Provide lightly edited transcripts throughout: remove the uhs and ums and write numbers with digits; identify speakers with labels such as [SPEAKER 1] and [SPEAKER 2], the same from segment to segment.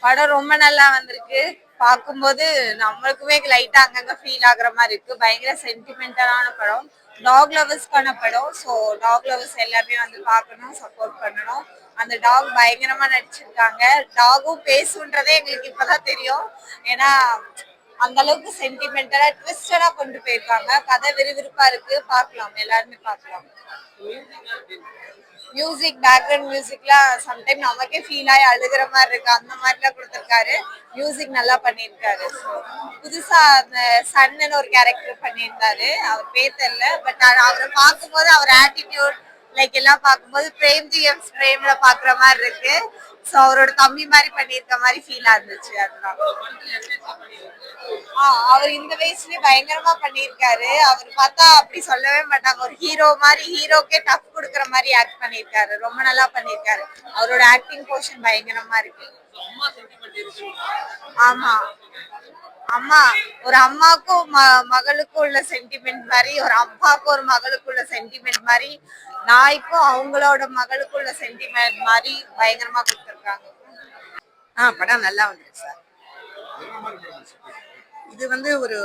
[SPEAKER 1] படம் ரொம்ப நல்லா வந்திருக்கு. பார்க்கும்போது நம்மளுக்குமே லைட்டா அங்கங்க ஃபீல் ஆகுற மாதிரி இருக்கு. பயங்கர சென்டிமெண்டலான படம். டாக் லவர்ஸ்க்கான படம். ஸோ டாக் லவர்ஸ் எல்லாருமே வந்து பார்க்கணும், சப்போர்ட் பண்ணணும். அந்த டாக் பயங்கரமா நடிச்சிருக்காங்க. டாகும் பேசுன்றதே எங்களுக்கு இப்பதான் தெரியும். ஏன்னா அந்த அளவுக்கு சென்டிமெண்டலா ட்விஸ்டடா கொண்டு போயிருக்காங்க. கதை விறுவிறுப்பா இருக்கு. பார்க்கலாம், எல்லாருமே பார்க்கலாம். மியூசிக், பேக்ரவுண்ட் மியூசிக்லாம் சம்டைம் நமக்கே ஃபீல் ஆகி அழுகிற மாதிரி இருக்கு. அந்த மாதிரிலாம் கொடுத்துருக்காரு. மியூசிக் நல்லா பண்ணியிருக்காரு. புதுசா அந்த சன்னு ஒரு கேரக்டர் பண்ணியிருந்தாரு. அவர் பேர் தெரியல. பட் அவரை பார்க்கும்போது அவர் ஆட்டிடியூட் லைக் எல்லாம் பார்க்கும்போது பிரேம்ஜிஎம்ஸ் பிரேம்ல பாக்குற மாதிரி இருக்கு. ஸோ அவரோட தம்பி மாதிரி பண்ணியிருக்க மாதிரி ஃபீலா இருந்துச்சு. அதுதான் அவர் இந்த வயசுலயே பயங்கரமா பண்ணியிருக்காரு. அவர் பார்த்தா அப்படி சொல்லவே மாட்டாங்க. ஒரு ஹீரோ மாதிரி, ஹீரோக்கே டஃப் கொடுக்குற மாதிரி ஆக்ட் பண்ணியிருக்காரு. ரொம்ப நல்லா பண்ணியிருக்காரு. அவரோட ஆக்டிங் போர்ஷன் பயங்கரமா இருக்கு. ஆமா, அம்மா ஒரு அம்மாக்கும் மகளுக்கும் உள்ள சென்டிமெண்ட் மாதிரி, ஒரு அப்பாவுக்கும் ஒரு மகளுக்கும் உள்ள சென்டிமெண்ட் மாதிரி, நாய்க்கும் அவங்களோட மகளுக்கும் உள்ள சென்டிமெண்ட் மாதிரி பயங்கரமா கொடுத்துருக்காங்க.
[SPEAKER 2] படம் நல்லா வந்துருக்கு சார். இது வந்து ஒரு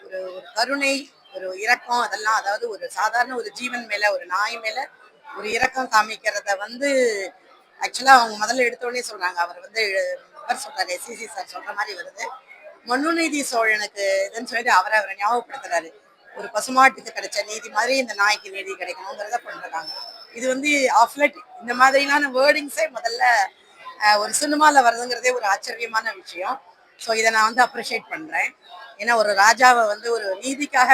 [SPEAKER 2] ஒரு கருணை, ஒரு இரக்கம், அதெல்லாம் அதாவது ஒரு சாதாரண ஒரு ஜீவன் மேல, ஒரு நாய் மேல ஒரு இரக்கம் காமிக்கிறத வந்து ஆக்சுவலா அவங்க முதல்ல எடுத்தோடனே சொல்றாங்க. அவர் வந்து சொல்றாரு, எஸ்சிசி சார் சொல்ற மாதிரி வருது. மனுநீதி சோழனுக்கு இதுன்னு சொல்லிட்டு அவரை ஞாபகப்படுத்துறாரு. ஒரு பசுமாட்டுக்கு கிடைச்ச நீதி மாதிரி இந்த நாய்க்கு நீதி கிடைக்கணுங்கிறத கொண்டுருக்காங்க. இது வந்து ஆஃப்லெட் இந்த மாதிரியான வேர்டிங்ஸே முதல்ல ஒரு சினிமால வருதுங்கிறதே ஒரு ஆச்சரியமான விஷயம். ஸோ இதை நான் வந்து அப்ரிஷியேட் பண்றேன். ஏன்னா ஒரு ராஜாவை வந்து ஒரு நீதிக்காக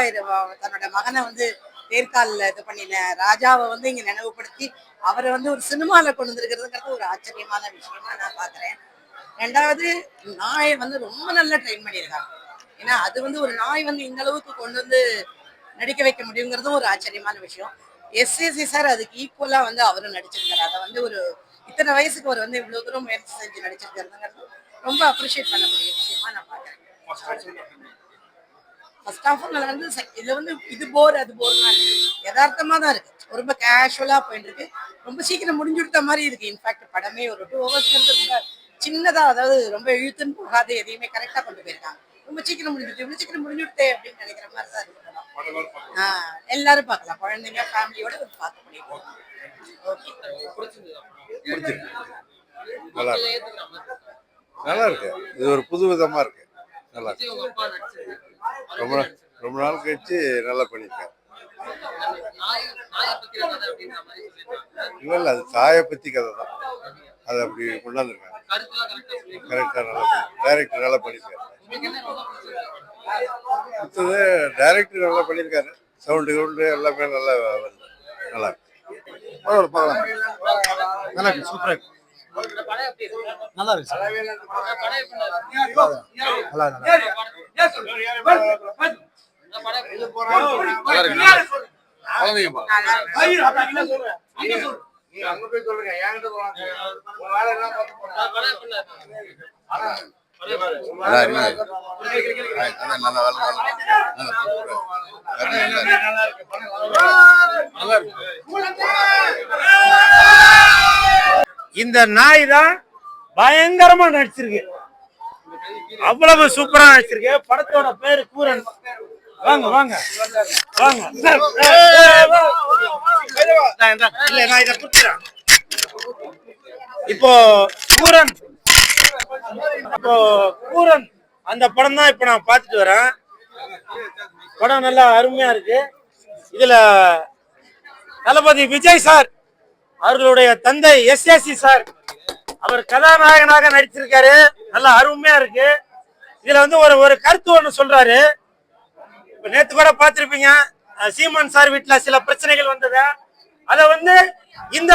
[SPEAKER 2] தன்னோட மகனை வந்து தேர்காலில் இது பண்ணின ராஜாவை வந்து இங்க நினைவுபடுத்தி அவரை வந்து ஒரு சினிமால கொண்டு வந்துருக்கிறதுங்கிறது ஒரு ஆச்சரியமான விஷயமா நான் பாக்குறேன். ரெண்டாவது, நாயை வந்து ரொம்ப நல்லா ட்ரெயின் பண்ணியிருக்காங்க. ஏன்னா அது வந்து ஒரு நாய் வந்து இந்த அளவுக்கு கொண்டு வந்து நடிக்க வைக்க முடியுங்கிறதும் ஒரு ஆச்சரியமான விஷயம். எஸ்ஏசி சார் அதுக்கு ஈக்குவலா வந்து அவரும் நடிச்சிருக்காரு. அதை வந்து ஒரு இத்தனை வயசுக்கு அவர் வந்து இவ்வளவு தூரம் முயற்சி செஞ்சு நடிச்சிருக்காருங்கிறது ரொம்ப அப்ரிஷியேட் பண்ணக்கூடிய விஷயமா நான் பாக்குறேன். ஃபர்ஸ்ட் ஆஃப் ஆல் வந்து இது வந்து இது போர் அது போர்னா யதார்த்தமா தான் இருக்கு. ரொம்ப கேஷுவலா போயிட்டு இருக்கு. ரொம்ப சீக்கிரம் முடிஞ்சுடுத்த மாதிரி இருக்கு. இன்ஃபேக்ட் படமே ஒரு 2 hours ரொம்ப சின்னதா, அதாவது ரொம்ப இழுத்துன்னு போகாது, எதையுமே கரெக்டா கொண்டு போயிருக்காங்க. ரொம்ப சீக்கிரம் முடிஞ்சுட்டு இவ்வளவு சீக்கிரம் முடிஞ்சுட்டே அப்படின்னு நினைக்கிற மாதிரி தான் இருக்கு. எல்லாரும் பார்க்கலாம். குழந்தைங்க ஃபேமிலியோட பார்க்க முடியும்.
[SPEAKER 3] நல்லா இருக்கு. இது ஒரு புது விதமா இருக்கு. நல்லா இருக்கு. ரொம்ப நாள் கழிச்சு நல்லா பண்ணிருக்கேன். இல்ல அது தாயை பத்தி கதை தான். அது அப்படி கொண்டாந்துருக்காங்க. கரெக்டா நல்லா டைரக்டர் நல்லா பண்ணிருக்காரு. அடுத்தது டைரக்டர் நல்லா பண்ணிருக்காரு. சவுண்டு எல்லாமே நல்லா வருது. நல்லா இருக்கு. பார்க்கலாம். நல்லா இருக்கு. சூப்பரா இருக்கு. நல்லா இருக்கு.
[SPEAKER 4] இந்த நாய் தான் பயங்கரமா நடிச்சிருக்கு. அவ்வளவு சூப்பரா நடிச்சிருக்கு. படத்தோட பேரு கூரன். வாங்க வாங்க வாங்க. நான் இதை கொடுத்துறேன். இப்போ கூரன் அந்த படம் தான் இப்ப நான் பார்த்துட்டு வரேன். படம் நல்லா அருமையா இருக்கு. இதுல தளபதி விஜய் சார் அவர்களுடைய தந்தை எஸ்ஏசி சார் அவர் கதாநாயகனாக நடிச்சிருக்காரு. நல்லா அருமையா இருக்கு. இதுல வந்து ஒரு கருத்து ஒண்ணு சொல்றாரு. இப்ப நேத்து கூட பார்த்திருப்பீங்க, சீமான் சார் வீட்டுல சில பிரச்சனைகள் வந்தது. அத வந்து இந்த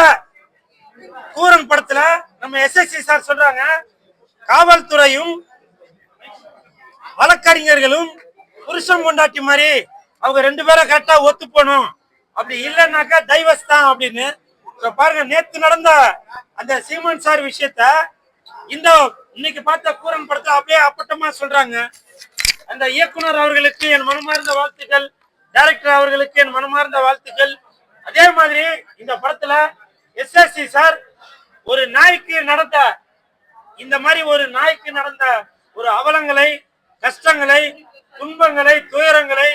[SPEAKER 4] கூரன் படத்துல நம்ம எஸ்எஸ்சி சார் சொல்றாங்க, காவல்துறையும் வழக்கறிஞர்களும் புருஷன் கொண்டாட்டி மாதிரி அவங்க 2 பேரும் கரெக்டா ஒத்து போகணும், அப்படி இல்லைன்னாக்கா டைவர்ஸ் தான் அப்படின்னு பாருங்க. நேத்து நடந்த அந்த சீமான் சார் விஷயத்த இந்த இன்னைக்கு பார்த்த கூரன் படத்தை அப்படியே அப்பட்டமா சொல்றாங்க. அந்த இயக்குனர் அவர்களுக்கு என் மனமார்ந்த வாழ்த்துக்கள், டைரக்டர் அவர்களுக்கு என் மனமார்ந்த வாழ்த்துக்கள். அதே மாதிரி இந்த படத்துல எஸ்எஸ்சி சார் ஒரு நாய்க்கு நடந்த இந்த மாதிரி ஒரு நாய்க்கு நடந்த ஒரு அவலங்களை, கஷ்டங்களை, துன்பங்களை, துயரங்களை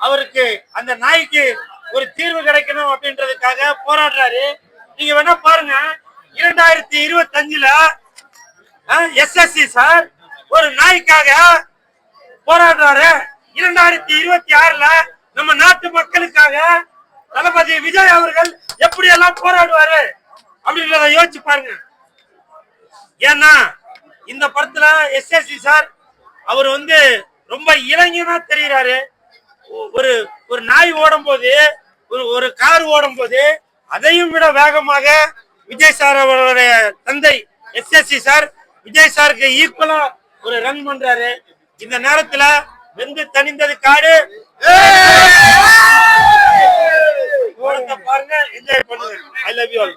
[SPEAKER 4] அவருக்கு அந்த நாய்க்கு ஒரு தீர்வு கிடைக்கணும் அப்படின்றதுக்காக போராடுறாரு. நீங்க வேணா பாருங்க, 2025ல எஸ்எஸ்சி சார் ஒரு நாய்க்காக போராடுறாரு. 2026ல நம்ம நாட்டு மக்களுக்காக தளபதி விஜய் அவர்கள் எப்படி எல்லாம் போராடுவாரு அப்படின்றத யோசிச்சு பாருங்க. ஏன்னா இந்த படத்துல எஸ்எஸ்சி சார் அவர் வந்து ரொம்ப இளைஞனா தெரிகிறாரு. ஒரு ஒரு நாய் ஓடும் போது, ஒரு கார் ஓடும் போது அதையும் விட வேகமாக விஜய் சார் அவருடைய தந்தை எஸ்எஸ்சி சார் விஜய் சாருக்கு ஈக்குவலா ஒரு ரன் பண்றாரு. இந்த நேரத்துல வெந்து தணிந்தது காடு. பாருங்க, என்ஜாய் பண்ணுங்க. I love you all.